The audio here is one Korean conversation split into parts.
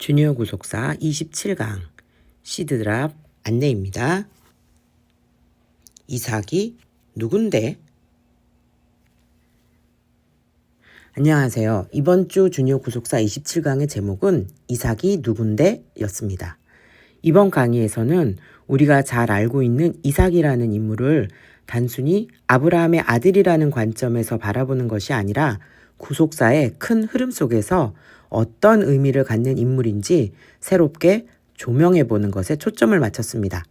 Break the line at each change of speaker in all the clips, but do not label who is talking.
주니어 구속사 27강 시드랍 안내입니다. 이삭이 누군데? 안녕하세요. 이번 주 주니어 구속사 27강의 제목은 이삭이 누군데? 였습니다. 이번 강의에서는 우리가 잘 알고 있는 이삭이라는 인물을 단순히 아브라함의 아들이라는 관점에서 바라보는 것이 아니라 구속사의 큰 흐름 속에서 어떤 의미를 갖는 인물인지 새롭게 조명해 보는 것에 초점을 맞췄습니다.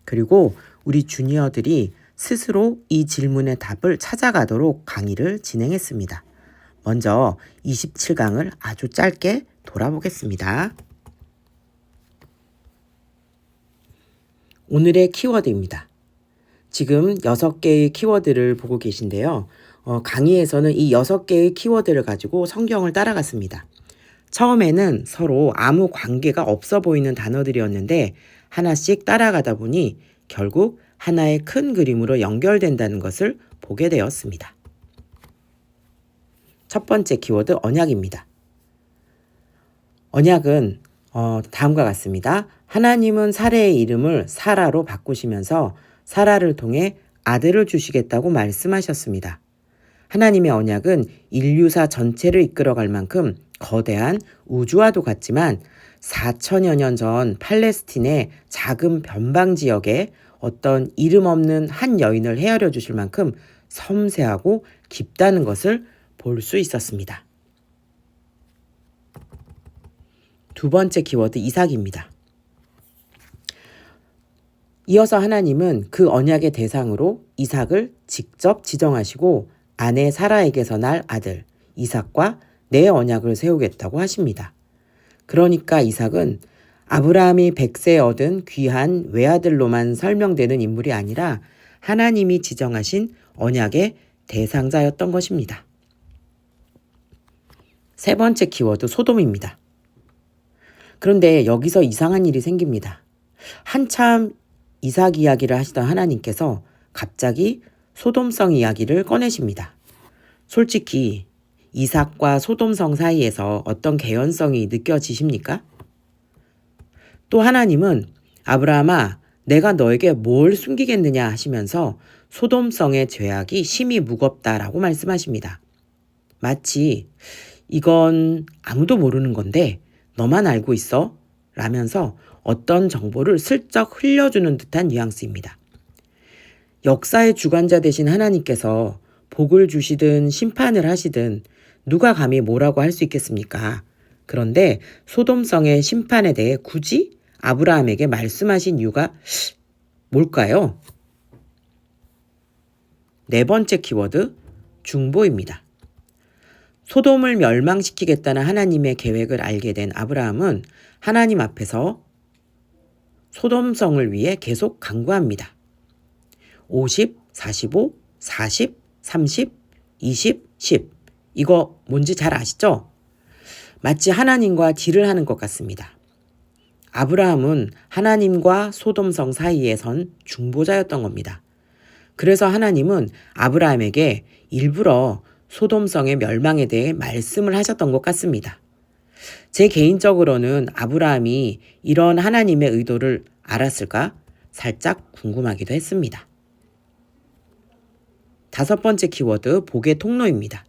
그리고 우리 주니어들이 스스로 이 질문의 답을 찾아가도록 강의를 진행했습니다. 먼저 27강을 아주 짧게 돌아보겠습니다. 오늘의 키워드입니다. 지금 6개의 키워드를 보고 계신데요. 강의에서는 이 6개의 키워드를 가지고 성경을 따라갔습니다. 처음에는 서로 아무 관계가 없어 보이는 단어들이었는데 하나씩 따라가다 보니 결국 하나의 큰 그림으로 연결된다는 것을 보게 되었습니다. 첫 번째 키워드 언약입니다. 언약은 다음과 같습니다. 하나님은 사라의 이름을 사라로 바꾸시면서 사라를 통해 아들을 주시겠다고 말씀하셨습니다. 하나님의 언약은 인류사 전체를 이끌어갈 만큼 거대한 우주와도 같지만 4천여 년 전 팔레스틴의 작은 변방 지역에 어떤 이름 없는 한 여인을 헤아려 주실 만큼 섬세하고 깊다는 것을 볼 수 있었습니다. 두 번째 키워드 이삭입니다. 이어서 하나님은 그 언약의 대상으로 이삭을 직접 지정하시고 아내 사라에게서 날 아들 이삭과 내 언약을 세우겠다고 하십니다. 그러니까 이삭은 아브라함이 100세에 얻은 귀한 외아들로만 설명되는 인물이 아니라 하나님이 지정하신 언약의 대상자였던 것입니다. 세 번째 키워드 소돔입니다. 그런데 여기서 이상한 일이 생깁니다. 한참 이삭 이야기를 하시던 하나님께서 갑자기 소돔성 이야기를 꺼내십니다. 솔직히 이삭과 소돔성 사이에서 어떤 개연성이 느껴지십니까? 또 하나님은 아브라함아 내가 너에게 뭘 숨기겠느냐 하시면서 소돔성의 죄악이 심히 무겁다라고 말씀하십니다. 마치 이건 아무도 모르는 건데 너만 알고 있어 라면서 어떤 정보를 슬쩍 흘려주는 듯한 뉘앙스입니다. 역사의 주관자 되신 하나님께서 복을 주시든 심판을 하시든 누가 감히 뭐라고 할 수 있겠습니까? 그런데 소돔성의 심판에 대해 굳이 아브라함에게 말씀하신 이유가 뭘까요? 네 번째 키워드 중보입니다. 소돔을 멸망시키겠다는 하나님의 계획을 알게 된 아브라함은 하나님 앞에서 소돔성을 위해 계속 간구합니다. 50, 45, 40, 30, 20, 10 이거 뭔지 잘 아시죠? 마치 하나님과 딜을 하는 것 같습니다. 아브라함은 하나님과 소돔성 사이에 선 중보자였던 겁니다. 그래서 하나님은 아브라함에게 일부러 소돔성의 멸망에 대해 말씀을 하셨던 것 같습니다. 제 개인적으로는 아브라함이 이런 하나님의 의도를 알았을까 살짝 궁금하기도 했습니다. 다섯 번째 키워드 복의 통로입니다.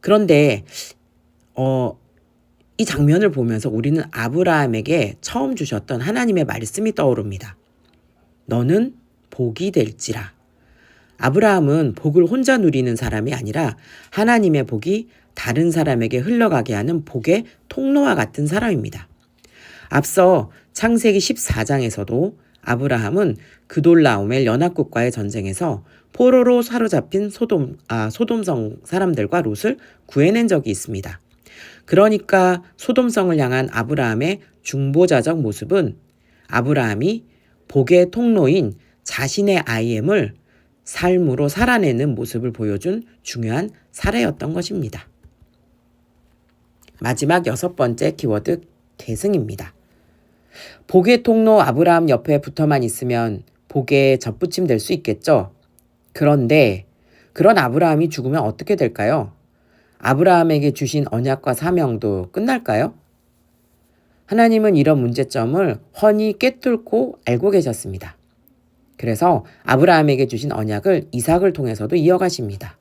그런데 이 장면을 보면서 우리는 아브라함에게 처음 주셨던 하나님의 말씀이 떠오릅니다. 너는 복이 될지라. 아브라함은 복을 혼자 누리는 사람이 아니라 하나님의 복이 다른 사람에게 흘러가게 하는 복의 통로와 같은 사람입니다. 앞서 창세기 14장에서도 아브라함은 그돌라오멜 연합국과의 전쟁에서 포로로 사로잡힌 소돔성 사람들과 롯을 구해낸 적이 있습니다. 그러니까 소돔성을 향한 아브라함의 중보자적 모습은 아브라함이 복의 통로인 자신의 IM을 삶으로 살아내는 모습을 보여준 중요한 사례였던 것입니다. 마지막 여섯 번째 키워드 계승입니다. 복의 통로 아브라함 옆에 붙어만 있으면 복에 접붙임 될 수 있겠죠. 그런데 그런 아브라함이 죽으면 어떻게 될까요? 아브라함에게 주신 언약과 사명도 끝날까요? 하나님은 이런 문제점을 훤히 꿰뚫고 알고 계셨습니다. 그래서 아브라함에게 주신 언약을 이삭을 통해서도 이어가십니다.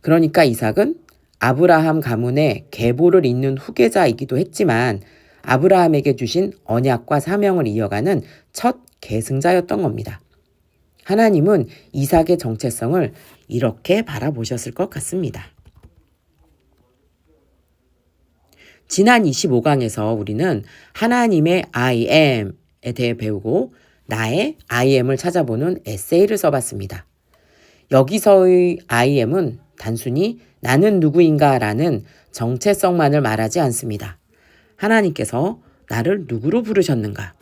그러니까 이삭은 아브라함 가문의 계보를 잇는 후계자이기도 했지만 아브라함에게 주신 언약과 사명을 이어가는 첫 계승자였던 겁니다. 하나님은 이삭의 정체성을 이렇게 바라보셨을 것 같습니다. 지난 25강에서 우리는 하나님의 I am에 대해 배우고 나의 I am을 찾아보는 에세이를 써봤습니다. 여기서의 I am은 단순히 나는 누구인가 라는 정체성만을 말하지 않습니다. 하나님께서 나를 누구로 부르셨는가,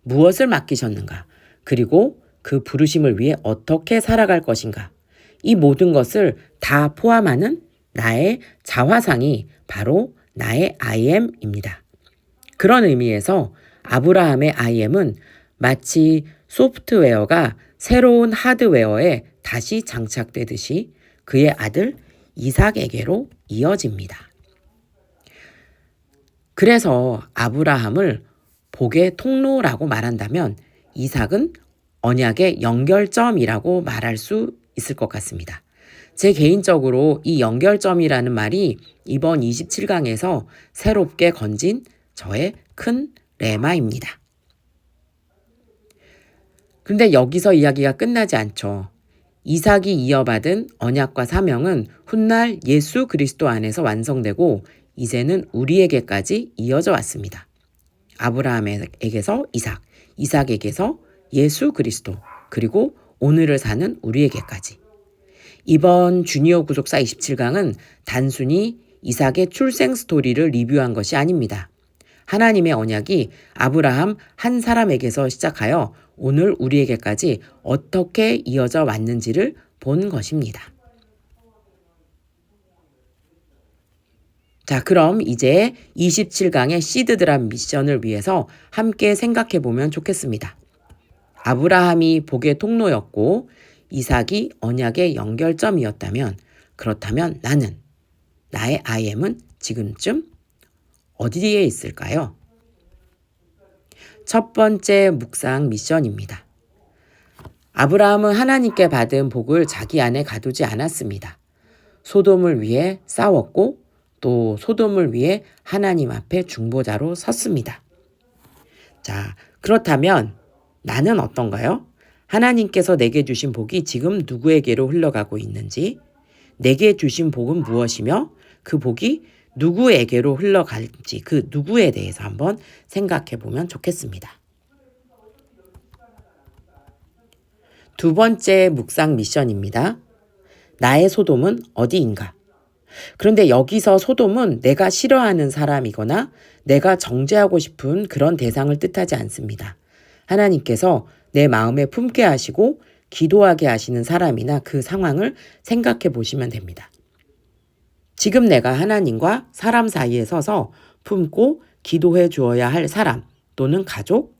무엇을 맡기셨는가, 그리고 그 부르심을 위해 어떻게 살아갈 것인가, 이 모든 것을 다 포함하는 나의 자화상이 바로 나의 I am입니다. 그런 의미에서 아브라함의 I am은 마치 소프트웨어가 새로운 하드웨어에 다시 장착되듯이 그의 아들 이삭에게로 이어집니다. 그래서 아브라함을 복의 통로라고 말한다면 이삭은 언약의 연결점이라고 말할 수 있을 것 같습니다. 제 개인적으로 이 연결점이라는 말이 이번 27강에서 새롭게 건진 저의 큰 레마입니다. 그런데 여기서 이야기가 끝나지 않죠. 이삭이 이어받은 언약과 사명은 훗날 예수 그리스도 안에서 완성되고 이제는 우리에게까지 이어져 왔습니다. 아브라함에게서 이삭, 이삭에게서 예수 그리스도, 그리고 오늘을 사는 우리에게까지. 이번 주니어 구속사 27강은 단순히 이삭의 출생 스토리를 리뷰한 것이 아닙니다. 하나님의 언약이 아브라함 한 사람에게서 시작하여 오늘 우리에게까지 어떻게 이어져 왔는지를 본 것입니다. 자, 그럼 이제 27강의 시드드랍 미션을 위해서 함께 생각해 보면 좋겠습니다. 아브라함이 복의 통로였고 이삭이 언약의 연결점이었다면 그렇다면 나의 I am은 지금쯤 어디에 있을까요? 첫 번째 묵상 미션입니다. 아브라함은 하나님께 받은 복을 자기 안에 가두지 않았습니다. 소돔을 위해 싸웠고 또 소돔을 위해 하나님 앞에 중보자로 섰습니다. 자, 그렇다면 나는 어떤가요? 하나님께서 내게 주신 복이 지금 누구에게로 흘러가고 있는지, 내게 주신 복은 무엇이며 그 복이 누구에게로 흘러갈지 그 누구에 대해서 한번 생각해 보면 좋겠습니다. 두 번째 묵상 미션입니다. 나의 소돔은 어디인가? 그런데 여기서 소돔은 내가 싫어하는 사람이거나 내가 정죄하고 싶은 그런 대상을 뜻하지 않습니다. 하나님께서 내 마음에 품게 하시고 기도하게 하시는 사람이나 그 상황을 생각해 보시면 됩니다. 지금 내가 하나님과 사람 사이에 서서 품고 기도해 주어야 할 사람 또는 가족,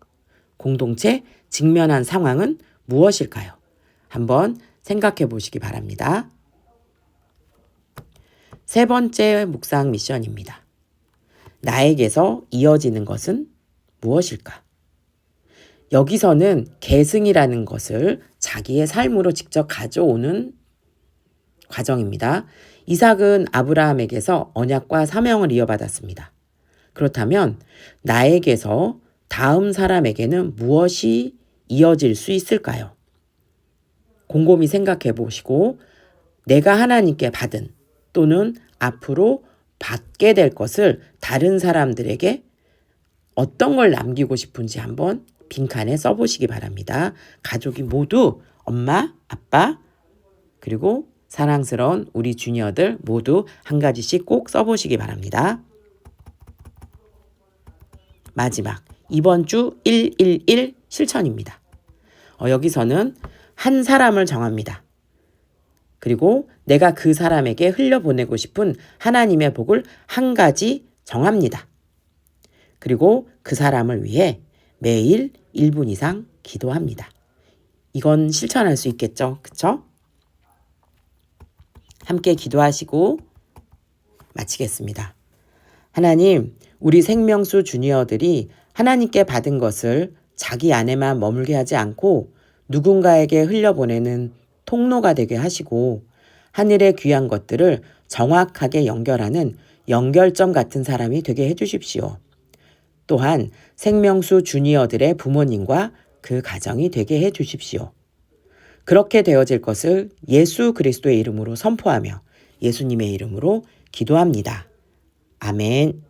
공동체, 직면한 상황은 무엇일까요? 한번 생각해 보시기 바랍니다. 세 번째 묵상 미션입니다. 나에게서 이어지는 것은 무엇일까? 여기서는 계승이라는 것을 자기의 삶으로 직접 가져오는 과정입니다. 이삭은 아브라함에게서 언약과 사명을 이어받았습니다. 그렇다면 나에게서 다음 사람에게는 무엇이 이어질 수 있을까요? 곰곰이 생각해 보시고 내가 하나님께 받은 또는 앞으로 받게 될 것을 다른 사람들에게 어떤 걸 남기고 싶은지 한번 빈칸에 써보시기 바랍니다. 가족이 모두 엄마, 아빠, 그리고 사랑스러운 우리 주니어들 모두 한 가지씩 꼭 써보시기 바랍니다. 마지막 이번 주 111 실천입니다. 여기서는 한 사람을 정합니다. 그리고 내가 그 사람에게 흘려보내고 싶은 하나님의 복을 한 가지 정합니다. 그리고 그 사람을 위해 매일 1분 이상 기도합니다. 이건 실천할 수 있겠죠? 그쵸? 함께 기도하시고 마치겠습니다. 하나님, 우리 생명수 주니어들이 하나님께 받은 것을 자기 안에만 머물게 하지 않고 누군가에게 흘려보내는 통로가 되게 하시고 하늘의 귀한 것들을 정확하게 연결하는 연결점 같은 사람이 되게 해주십시오. 또한 생명수 주니어들의 부모님과 그 가정이 되게 해주십시오. 그렇게 되어질 것을 예수 그리스도의 이름으로 선포하며 예수님의 이름으로 기도합니다. 아멘.